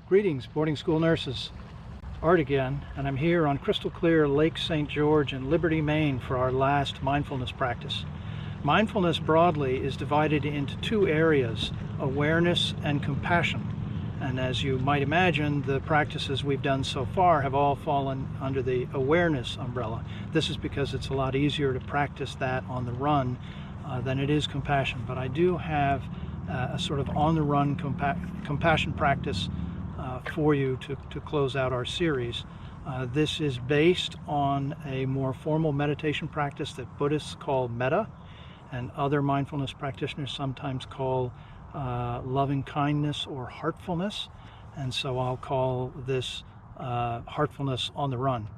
Greetings, boarding school nurses. Art again, and I'm here on crystal clear Lake St. George in Liberty, Maine for our last mindfulness practice. Mindfulness broadly is divided into two areas, awareness and compassion. And as you might imagine, the practices we've done so far have all fallen under the awareness umbrella. This is because it's a lot easier to practice that on the run than it is compassion. But I do have a sort of on-the-run compassion practice for you to close out our series. This is based on a more formal meditation practice that Buddhists call metta, and other mindfulness practitioners sometimes call loving kindness or heartfulness, and so I'll call this heartfulness on the run.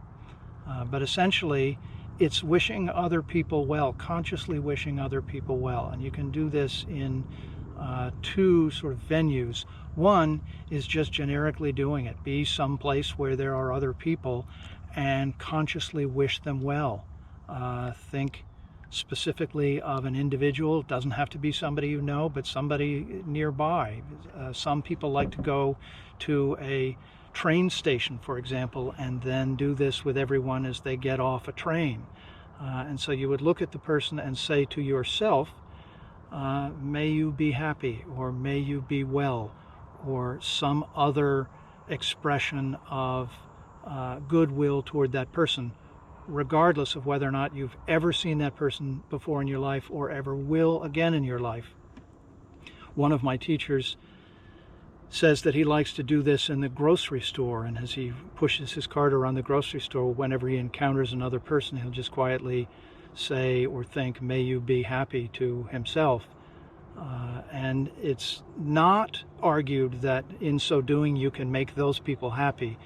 But essentially, it's wishing other people well, consciously wishing other people well, and you can do this in two sort of venues. One is just generically doing it. Be someplace where there are other people and consciously wish them well. Think specifically of an individual. It doesn't have to be somebody you know, but somebody nearby. Some people like to go to a train station, for example, and then do this with everyone as they get off a train. And so you would look at the person and say to yourself, may you be happy, or may you be well, or some other expression of goodwill toward that person, regardless of whether or not you've ever seen that person before in your life or ever will again in your life. One of my teachers says that he likes to do this in the grocery store, and as he pushes his cart around the grocery store, whenever he encounters another person, he'll just quietly say or think, may you be happy, to himself. And it's not argued that in so doing you can make those people happy.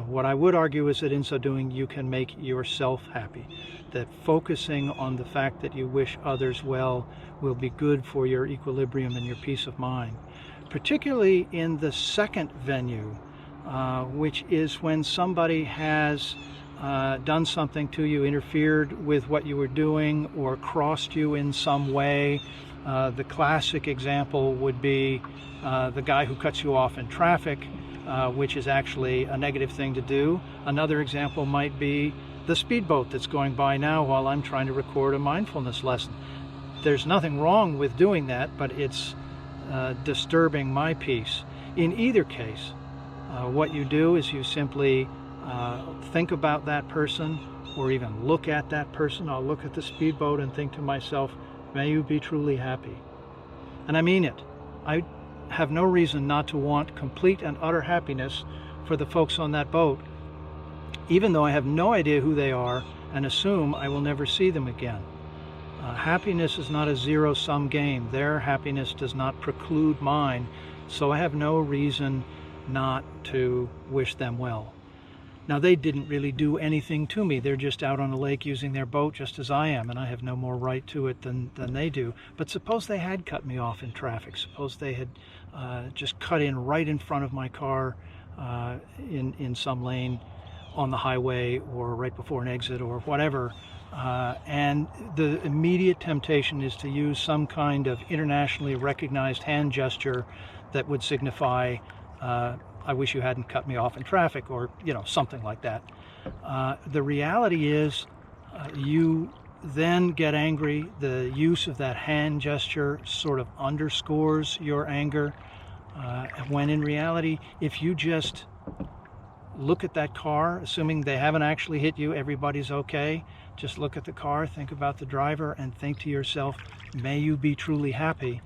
What I would argue is that in so doing you can make yourself happy. That focusing on the fact that you wish others well will be good for your equilibrium and your peace of mind. Particularly in the second venue, which is when somebody has done something to you, interfered with what you were doing, or crossed you in some way. The classic example would be the guy who cuts you off in traffic, which is actually a negative thing to do. Another example might be the speedboat that's going by now while I'm trying to record a mindfulness lesson. There's nothing wrong with doing that, but it's disturbing my peace. In either case, what you do is you simply think about that person, or even look at that person. I'll look at the speedboat and think to myself, may you be truly happy. And I mean it. I have no reason not to want complete and utter happiness for the folks on that boat, even though I have no idea who they are and assume I will never see them again. Happiness is not a zero-sum game. Their happiness does not preclude mine, so I have no reason not to wish them well. Now, they didn't really do anything to me. They're just out on a lake using their boat just as I am, and I have no more right to it than they do. But suppose they had cut me off in traffic. Suppose they had just cut in right in front of my car in some lane on the highway, or right before an exit, or whatever. And the immediate temptation is to use some kind of internationally recognized hand gesture that would signify, I wish you hadn't cut me off in traffic, or something like that. The reality is you then get angry. The use of that hand gesture sort of underscores your anger, when in reality, if you just look at that car, assuming they haven't actually hit you, everybody's okay, just look at the car, think about the driver, and think to yourself, may you be truly happy.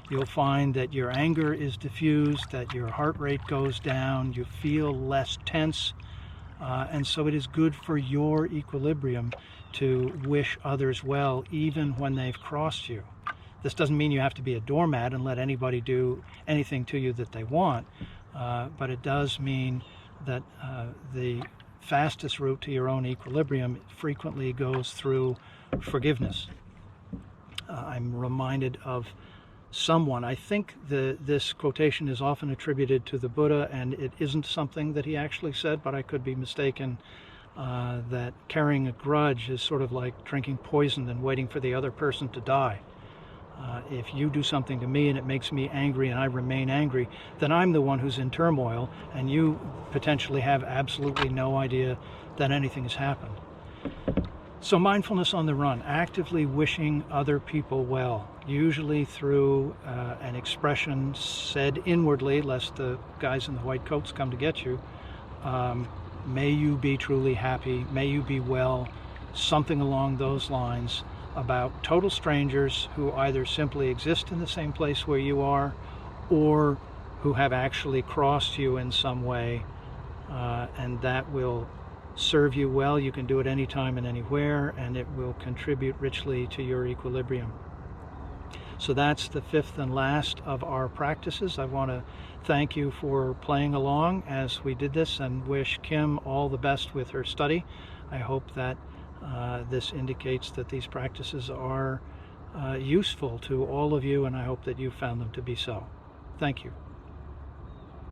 You'll find that your anger is diffused, that your heart rate goes down, you feel less tense, and so it is good for your equilibrium to wish others well, even when they've crossed you. This doesn't mean you have to be a doormat and let anybody do anything to you that they want, but it does mean that the fastest route to your own equilibrium frequently goes through forgiveness. I'm reminded of someone, I think this quotation is often attributed to the Buddha, and it isn't something that he actually said, but I could be mistaken, that carrying a grudge is sort of like drinking poison and waiting for the other person to die. If you do something to me and it makes me angry and I remain angry, then I'm the one who's in turmoil, and you potentially have absolutely no idea that anything has happened. So mindfulness on the run, actively wishing other people well, usually through an expression said inwardly, lest the guys in the white coats come to get you. May you be truly happy, may you be well, something along those lines, about total strangers who either simply exist in the same place where you are, or who have actually crossed you in some way, and that will serve you well. You can do it anytime and anywhere, and it will contribute richly to your equilibrium. So that's the fifth and last of our practices. I want to thank you for playing along as we did this, and wish Kim all the best with her study. I hope that this indicates that these practices are useful to all of you, and I hope that you found them to be so. Thank you.